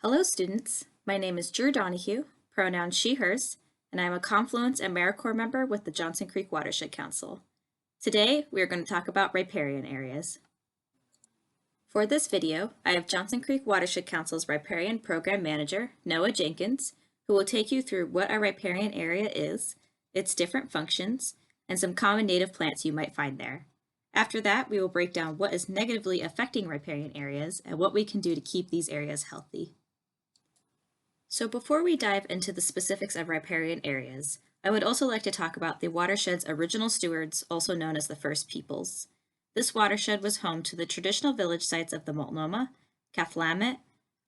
Hello, students. My name is Drew Donahue, pronouns she, hers, and I'm a Confluence and AmeriCorps member with the Johnson Creek Watershed Council. Today, we are going to talk about riparian areas. For this video, I have Johnson Creek Watershed Council's Riparian Program Manager, Noah Jenkins, who will take you through what a riparian area is, its different functions, and some common native plants you might find there. After that, we will break down what is negatively affecting riparian areas and what we can do to keep these areas healthy. So before we dive into the specifics of riparian areas, I would also like to talk about the watershed's original stewards, also known as the First Peoples. This watershed was home to the traditional village sites of the Multnomah, Cathlamet,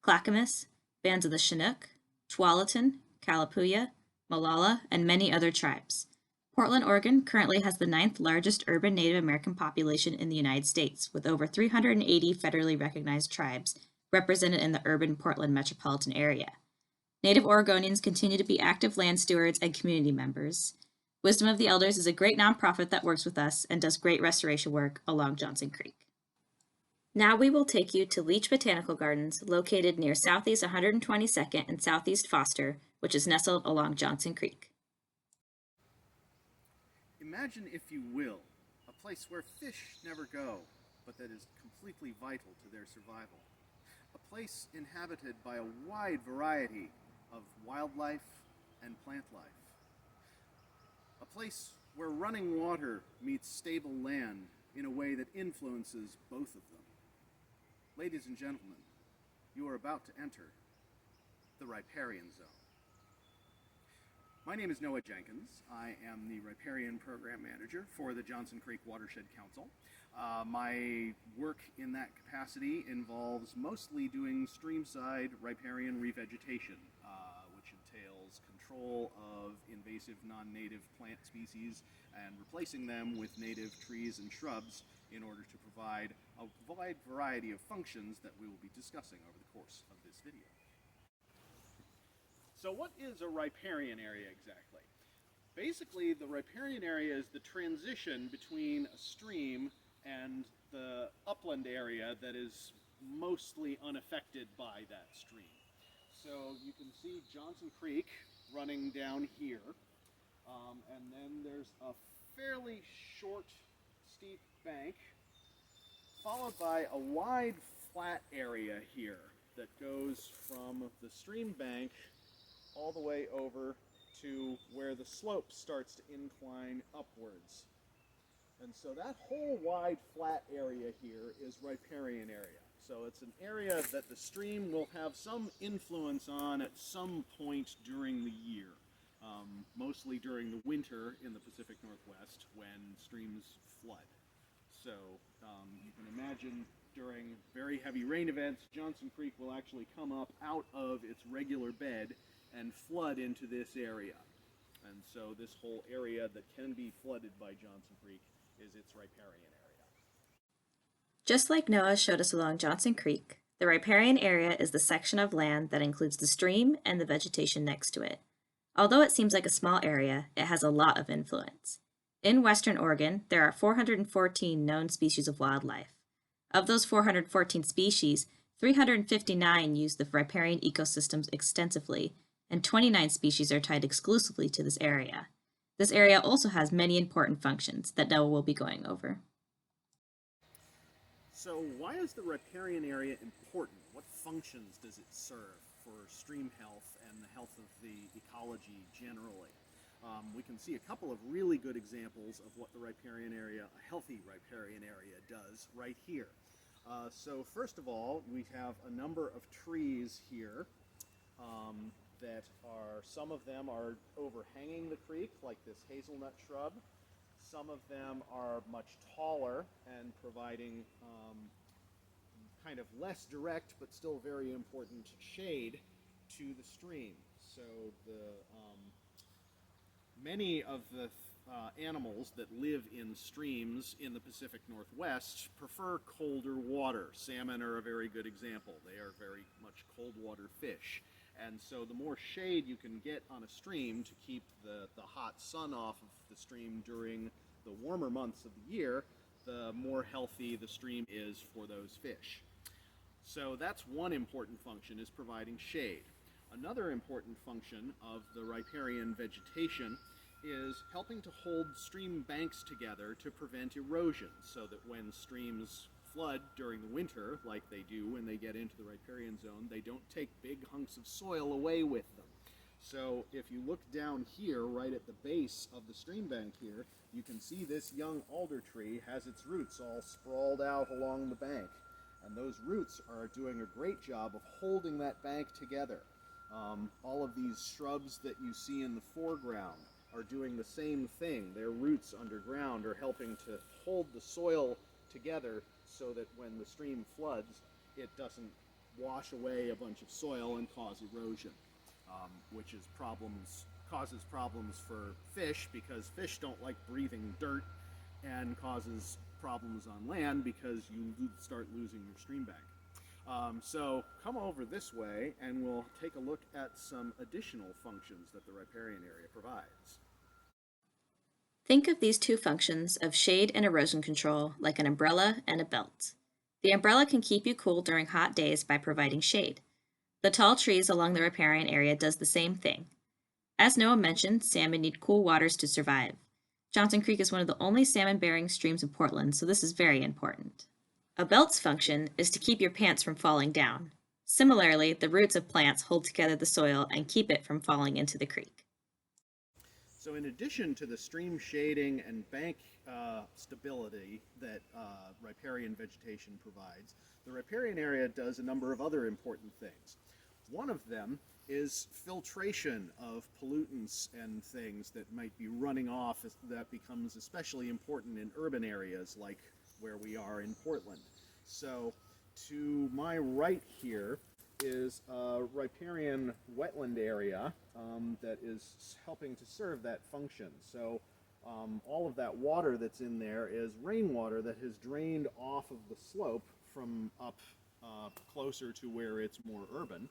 Clackamas, bands of the Chinook, Tualatin, Kalapuya, Molalla, and many other tribes. Portland, Oregon currently has the 9th largest urban Native American population in the United States, with over 380 federally recognized tribes represented in the urban Portland metropolitan area. Native Oregonians continue to be active land stewards and community members. Wisdom of the Elders is a great nonprofit that works with us and does great restoration work along Johnson Creek. Now we will take you to Leach Botanical Gardens, located near Southeast 122nd and Southeast Foster, which is nestled along Johnson Creek. Imagine, if you will, a place where fish never go, but that is completely vital to their survival. A place inhabited by a wide variety of wildlife and plant life. A place where running water meets stable land in a way that influences both of them. Ladies and gentlemen, you are about to enter the riparian zone. My name is Noah Jenkins. I am the Riparian Program Manager for the Johnson Creek Watershed Council. My work in that capacity involves mostly doing streamside riparian revegetation, which entails control of invasive non-native plant species and replacing them with native trees and shrubs in order to provide a wide variety of functions that we will be discussing over the course of this video. So what is a riparian area exactly? Basically, the riparian area is the transition between a stream and the upland area that is mostly unaffected by that stream. So you can see Johnson Creek running down here, and then there's a fairly short, steep bank, followed by a wide, flat area here that goes from the stream bank all the way over to where the slope starts to incline upwards. And so that whole wide flat area here is riparian area. So it's an area that the stream will have some influence on at some point during the year, mostly during the winter in the Pacific Northwest when streams flood. So you can imagine during very heavy rain events, Johnson Creek will actually come up out of its regular bed and flood into this area. And so this whole area that can be flooded by Johnson Creek is its riparian area. Just like Noah showed us along Johnson Creek, the riparian area is the section of land that includes the stream and the vegetation next to it. Although it seems like a small area, it has a lot of influence. In Western Oregon, there are 414 known species of wildlife. Of those 414 species, 359 use the riparian ecosystems extensively, and 29 species are tied exclusively to this area. This area also has many important functions that Noah will be going over. So why is the riparian area important? What functions does it serve for stream health and the health of the ecology generally? We can see a couple of really good examples of what the riparian area, a healthy riparian area, does right here. So first of all, we have a number of trees here that are, some of them are overhanging the creek, like this hazelnut shrub. Some of them are much taller and providing kind of less direct but still very important shade to the stream. So many of the animals that live in streams in the Pacific Northwest prefer colder water. Salmon are a very good example. They are very much cold water fish. And so the more shade you can get on a stream to keep the hot sun off of the stream during the warmer months of the year, the more healthy the stream is for those fish. So that's one important function, is providing shade. Another important function of the riparian vegetation is helping to hold stream banks together to prevent erosion, so that when streams flood during the winter, like they do when they get into the riparian zone, they don't take big hunks of soil away with them. So if you look down here, right at the base of the stream bank here, you can see this young alder tree has its roots all sprawled out along the bank. And those roots are doing a great job of holding that bank together. All of these shrubs that you see in the foreground are doing the same thing. Their roots underground are helping to hold the soil together so that when the stream floods, it doesn't wash away a bunch of soil and cause erosion, which is causes problems for fish, because fish don't like breathing dirt, and causes problems on land because you start losing your stream bank. So come over this way and we'll take a look at some additional functions that the riparian area provides. Think of these two functions of shade and erosion control like an umbrella and a belt. The umbrella can keep you cool during hot days by providing shade. The tall trees along the riparian area does the same thing. As Noah mentioned, salmon need cool waters to survive. Johnson Creek is one of the only salmon-bearing streams in Portland, so this is very important. A belt's function is to keep your pants from falling down. Similarly, the roots of plants hold together the soil and keep it from falling into the creek. So in addition to the stream shading and bank stability that riparian vegetation provides, the riparian area does a number of other important things. One of them is filtration of pollutants and things that might be running off. That becomes especially important in urban areas like where we are in Portland. So to my right here is a riparian wetland area that is helping to serve that function. So all of that water that's in there is rainwater that has drained off of the slope from up closer to where it's more urban.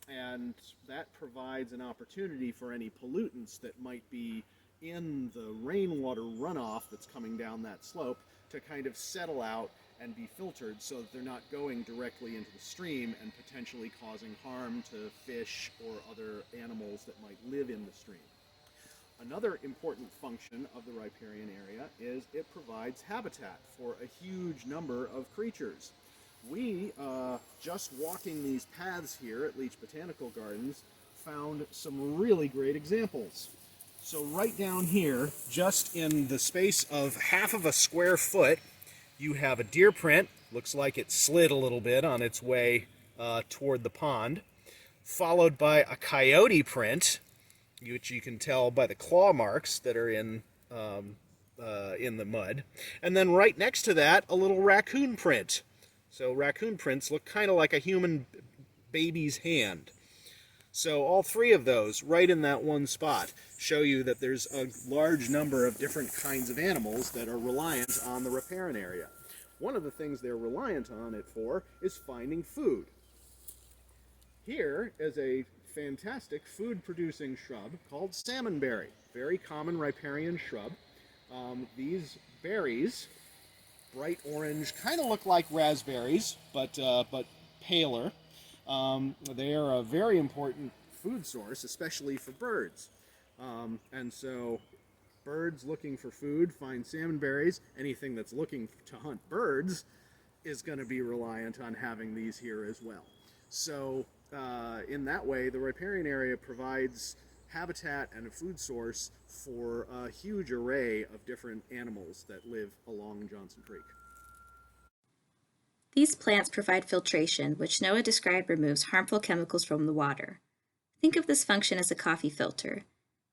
And that provides an opportunity for any pollutants that might be in the rainwater runoff that's coming down that slope to kind of settle out and be filtered so that they're not going directly into the stream and potentially causing harm to fish or other animals that might live in the stream. Another important function of the riparian area is it provides habitat for a huge number of creatures. We, just walking these paths here at Leach Botanical Gardens, found some really great examples. So right down here, just in the space of half of a square foot, you have a deer print. Looks like it slid a little bit on its way toward the pond, followed by a coyote print, which you can tell by the claw marks that are in the mud. And then right next to that, a little raccoon print. So raccoon prints look kind of like a human baby's hand. So all three of those right in that one spot show you that there's a large number of different kinds of animals that are reliant on the riparian area. One of the things they're reliant on it for is finding food. Here is a fantastic food-producing shrub called salmonberry, very common riparian shrub. These berries, bright orange, kind of look like raspberries, but paler. They are a very important food source, especially for birds. And so birds looking for food find salmonberries. Anything that's looking to hunt birds is going to be reliant on having these here as well. So in that way, the riparian area provides habitat and a food source for a huge array of different animals that live along Johnson Creek. These plants provide filtration, which Noah described removes harmful chemicals from the water. Think of this function as a coffee filter.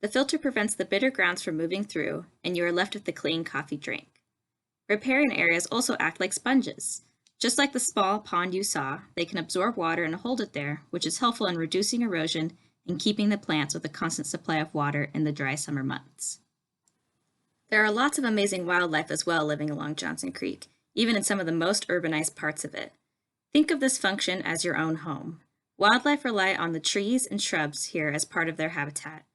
The filter prevents the bitter grounds from moving through, and you are left with a clean coffee drink. Riparian areas also act like sponges. Just like the small pond you saw, they can absorb water and hold it there, which is helpful in reducing erosion and keeping the plants with a constant supply of water in the dry summer months. There are lots of amazing wildlife as well living along Johnson Creek, even in some of the most urbanized parts of it. Think of this function as your own home. Wildlife rely on the trees and shrubs here as part of their habitat.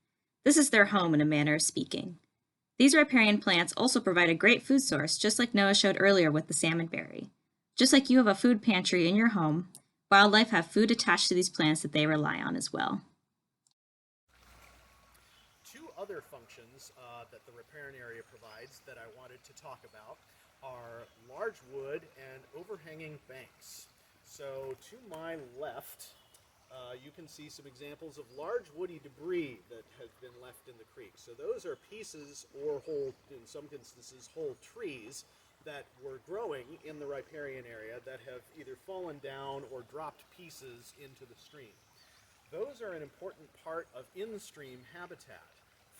This is their home in a manner of speaking. These riparian plants also provide a great food source, just like Noah showed earlier with the salmonberry. Just like you have a food pantry in your home, wildlife have food attached to these plants that they rely on as well. Two other functions that the riparian area provides that I wanted to talk about are large wood and overhanging banks. So to my left, you can see some examples of large woody debris that has been left in the creek. So those are pieces or whole, in some instances, whole trees that were growing in the riparian area that have either fallen down or dropped pieces into the stream. Those are an important part of in-stream habitat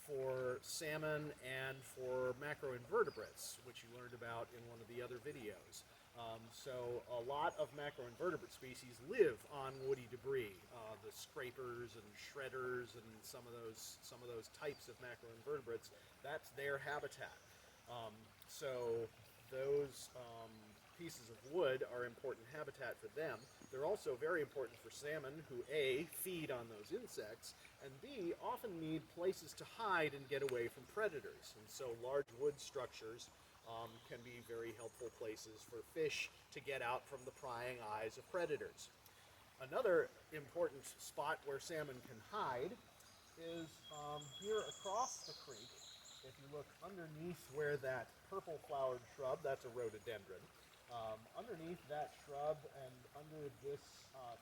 for salmon and for macroinvertebrates, which you learned about in one of the other videos. So a lot of macroinvertebrate species live on woody debris, the scrapers and shredders and some of those types of macroinvertebrates. That's their habitat. So those pieces of wood are important habitat for them. They're also very important for salmon, who A, feed on those insects, and B, often need places to hide and get away from predators. And so large wood structures can be very helpful places for fish to get out from the prying eyes of predators. Another important spot where salmon can hide is here across the creek. If you look underneath where that purple flowered shrub, that's a rhododendron. Underneath that shrub and under this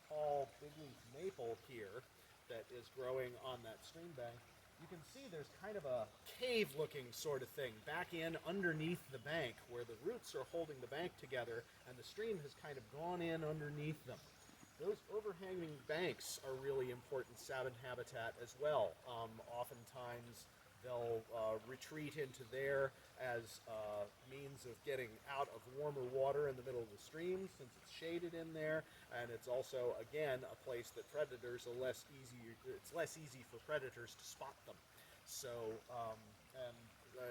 tall bigleaf maple here that is growing on that stream bank, you can see there's kind of a cave-looking sort of thing back in underneath the bank where the roots are holding the bank together and the stream has kind of gone in underneath them. Those overhanging banks are really important salmon habitat as well. Oftentimes they'll retreat into there as means of getting out of warmer water in the middle of the stream since it's shaded in there, and it's also, again, a place that predators are less easy for predators to spot them. So,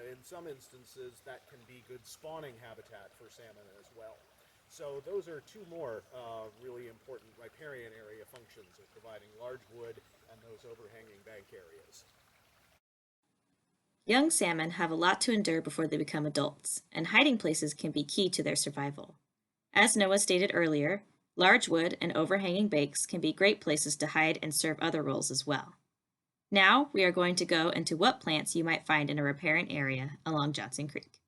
in some instances, that can be good spawning habitat for salmon as well. So those are two more really important riparian area functions of providing large wood and those overhanging bank areas. Young salmon have a lot to endure before they become adults, and hiding places can be key to their survival. As Noah stated earlier, large wood and overhanging banks can be great places to hide and serve other roles as well. Now we are going to go into what plants you might find in a riparian area along Johnson Creek.